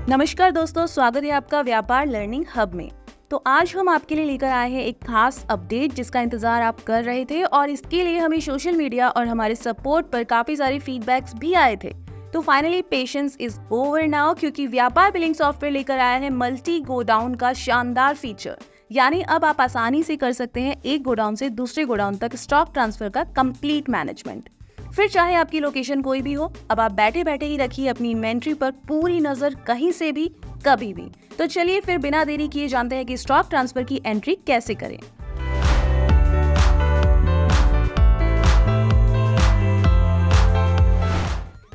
नमस्कार दोस्तों, स्वागत है आपका व्यापार लर्निंग हब में। तो आज हम आपके लिए लेकर आए हैं एक खास अपडेट जिसका इंतजार आप कर रहे थे और इसके लिए हमें सोशल मीडिया और हमारे सपोर्ट पर काफी सारे फीडबैक्स भी आए थे। तो finally patience is over now, क्योंकि व्यापार बिलिंग सॉफ्टवेयर लेकर आया है मल्टी गोडाउन का शानदार फीचर। यानी अब आप आसानी से कर सकते हैं एक गोडाउन से दूसरे गोडाउन तक स्टॉक ट्रांसफर का कंप्लीट मैनेजमेंट। फिर चाहे आपकी लोकेशन कोई भी हो, अब आप बैठे बैठे ही रखिए अपनी इन्वेंट्री पर पूरी नजर, कहीं से भी कभी भी। तो चलिए फिर बिना देरी किए जानते हैं कि स्टॉक ट्रांसफर की एंट्री कैसे करें।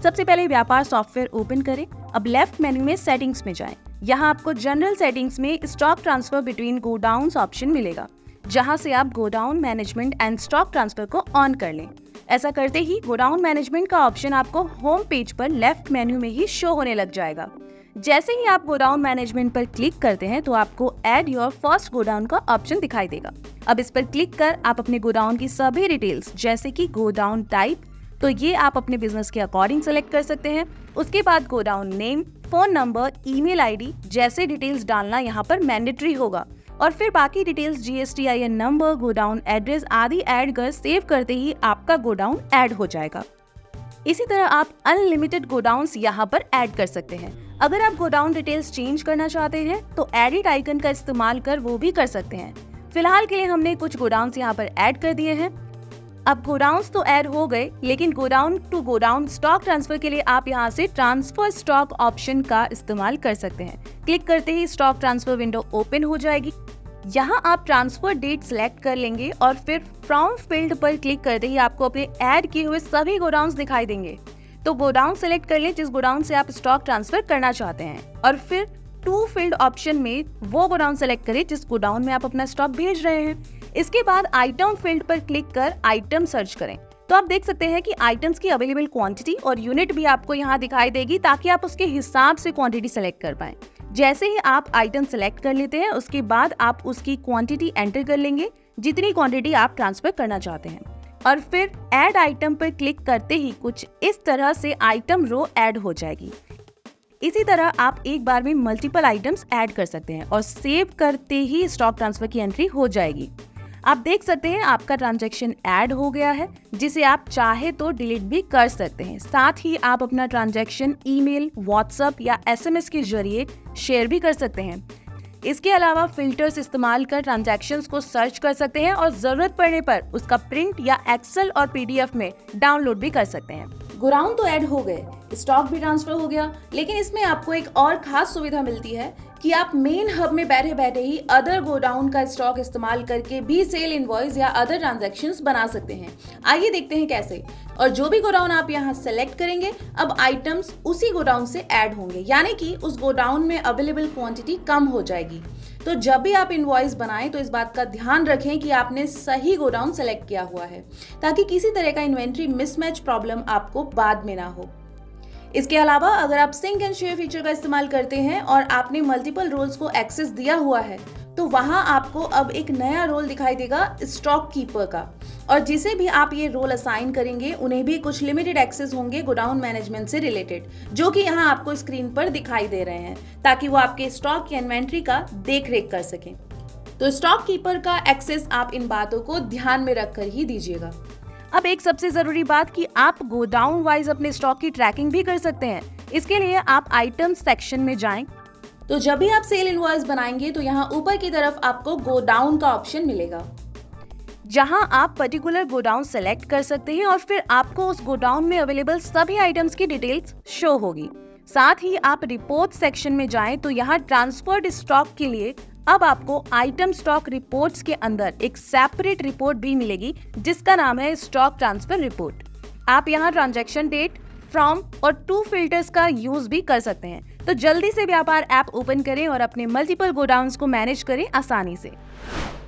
सबसे पहले व्यापार सॉफ्टवेयर ओपन करें। अब लेफ्ट मेन्यू में सेटिंग्स में जाएं। यहाँ आपको जनरल सेटिंग्स में stock transfer between godowns option मिलेगा, जहां से आप godown management and stock transfer को ऑन कर लें। ऐसा करते ही गोडाउन मैनेजमेंट का ऑप्शन आपको होम पेज पर लेफ्ट मेन्यू में ही शो होने लग जाएगा। जैसे ही आप गोडाउन मैनेजमेंट पर क्लिक करते हैं तो आपको ऐड योर फर्स्ट गोडाउन का ऑप्शन दिखाई देगा। अब इस पर क्लिक कर आप अपने गोडाउन की सभी डिटेल्स, जैसे कि गोडाउन टाइप, तो ये आप अपने बिजनेस के अकॉर्डिंग सेलेक्ट कर सकते हैं। उसके बाद godown name, phone number, email ID जैसे डिटेल्स डालना यहाँ पर मैंडेटरी होगा। और फिर बाकी details GSTIN number, godown address आदि ऐड कर सेव करते ही आपका गोडाउन ऐड हो जाएगा। इसी तरह आप अनलिमिटेड गोडाउन्स यहाँ पर ऐड कर सकते हैं। अगर आप गोडाउन डिटेल्स चेंज करना चाहते हैं तो एडिट आइकन का इस्तेमाल कर वो भी कर सकते हैं। फिलहाल के लिए हमने कुछ गोडाउन्स यहाँ पर ऐड कर दिए हैं। अब गोडाउन्स तो ऐड हो गए, लेकिन godown to godown stock transfer के लिए आप यहाँ से ट्रांसफर स्टॉक ऑप्शन का इस्तेमाल कर सकते हैं। क्लिक करते ही स्टॉक ट्रांसफर विंडो ओपन हो जाएगी। यहाँ आप ट्रांसफर डेट सिलेक्ट कर लेंगे और फिर फ्रॉम फील्ड पर क्लिक करते ही आपको अपने ऐड किए हुए सभी गोडाउन्स दिखाई देंगे। तो गोडाउन सिलेक्ट कर लें जिस गोडाउन से आप स्टॉक ट्रांसफर करना चाहते हैं, और फिर टू फील्ड ऑप्शन में वो गोडाउन सिलेक्ट करें जिस गोडाउन में आप अपना स्टॉक भेज रहे हैं। इसके बाद आइटम फील्ड पर क्लिक कर आइटम सर्च करें। तो आप देख सकते हैं कि आइटम्स की अवेलेबल क्वांटिटी और यूनिट भी आपको यहाँ दिखाई देगी, ताकि आप उसके हिसाब से क्वांटिटी सेलेक्ट कर पाएं। जैसे ही आप आइटम सेलेक्ट कर लेते हैं, उसके बाद आप उसकी क्वांटिटी एंटर कर लेंगे, जितनी क्वांटिटी आप ट्रांसफर करना चाहते हैं। और फिर ऐड आइटम पर क्लिक करते ही कुछ इस तरह से आइटम रो ऐड हो जाएगी। इसी तरह आप एक बार में मल्टीपल आइटम्स ऐड कर सकते हैं और सेव करते ही स्टॉक ट्रांसफर की एंट्री हो जाएगी। आप देख सकते हैं आपका ट्रांजैक्शन ऐड हो गया है, जिसे आप चाहे तो डिलीट भी कर सकते हैं। साथ ही आप अपना ट्रांजैक्शन ईमेल, व्हाट्सएप या SMS के जरिए शेयर भी कर सकते हैं। इसके अलावा फिल्टर्स इस्तेमाल कर ट्रांजैक्शंस को सर्च कर सकते हैं और जरूरत पड़ने पर उसका प्रिंट या एक्सेल और PDF में डाउनलोड भी कर सकते हैं। गोडाउन तो ऐड हो गए, स्टॉक भी ट्रांसफर हो गया, लेकिन इसमें आपको एक और खास सुविधा मिलती है कि आप मेन हब में बैठे बैठे ही अदर गोडाउन का स्टॉक इस्तेमाल करके भी सेल इनवॉइस या अदर ट्रांजैक्शंस बना सकते हैं। आइए देखते हैं कैसे। और जो भी गोडाउन आप यहाँ सेलेक्ट करेंगे, अब आइटम्स उसी गोडाउन से ऐड होंगे, यानी कि उस गोडाउन में अवेलेबल क्वांटिटी कम हो जाएगी। तो जब भी आप इनवॉइस बनाएं तो इस बात का ध्यान रखें कि आपने सही गोडाउन सेलेक्ट किया हुआ है, ताकि किसी तरह का इन्वेंट्री मिसमैच प्रॉब्लम आपको बाद में ना हो। इसके अलावा अगर आप सिंक एंड शेयर फीचर का इस्तेमाल करते हैं और आपने मल्टीपल रोल्स को एक्सेस दिया हुआ है, तो वहां आपको अब एक नया रोल दिखाई देगा स्टॉक कीपर का, और जिसे भी आप ये रोल असाइन करेंगे उन्हें भी कुछ लिमिटेड एक्सेस होंगे गोडाउन मैनेजमेंट से रिलेटेड, जो कि यहाँ आपको स्क्रीन पर दिखाई दे रहे हैं, ताकि वो आपके स्टॉक की इन्वेंट्री का देख रेख कर सकें। तो स्टॉक कीपर का एक्सेस आप इन बातों को ध्यान में रखकर ही दीजिएगा। अब एक सबसे जरूरी बात कि आप गोडाउन वाइज अपने स्टॉक की ट्रैकिंग भी कर सकते हैं। इसके लिए आप आइटम सेक्शन में जाएं। तो जब भी आप सेल इनवॉइस बनाएंगे तो यहाँ ऊपर की तरफ आपको गोडाउन का ऑप्शन मिलेगा, जहां आप पर्टिकुलर गोडाउन सेलेक्ट कर सकते हैं और फिर आपको उस गोडाउन में अवेलेबल सभी आइटम्स की डिटेल्स शो होगी। साथ ही आप रिपोर्ट सेक्शन में जाएं तो यहाँ ट्रांसफर्ड स्टॉक के लिए अब आपको आइटम स्टॉक रिपोर्ट्स के अंदर एक सेपरेट रिपोर्ट भी मिलेगी, जिसका नाम है स्टॉक ट्रांसफर रिपोर्ट। आप यहाँ ट्रांजैक्शन डेट, फ्रॉम और टू फिल्टर्स का यूज भी कर सकते हैं। तो जल्दी से व्यापार ऐप ओपन करें और अपने मल्टीपल गोडाउन्स को मैनेज करें आसानी से।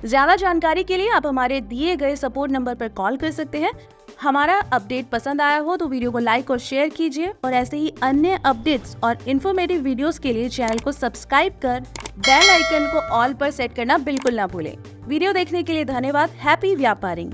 ज्यादा जानकारी के लिए आप हमारे दिए गए सपोर्ट नंबर पर कॉल कर सकते हैं। हमारा अपडेट पसंद आया हो तो वीडियो को लाइक और शेयर कीजिए, और ऐसे ही अन्य अपडेट्स और इन्फॉर्मेटिव वीडियोस के लिए चैनल को सब्सक्राइब कर बेल आइकन को ऑल पर सेट करना बिल्कुल ना भूलें। वीडियो देखने के लिए धन्यवाद। हैप्पी व्यापारिंग।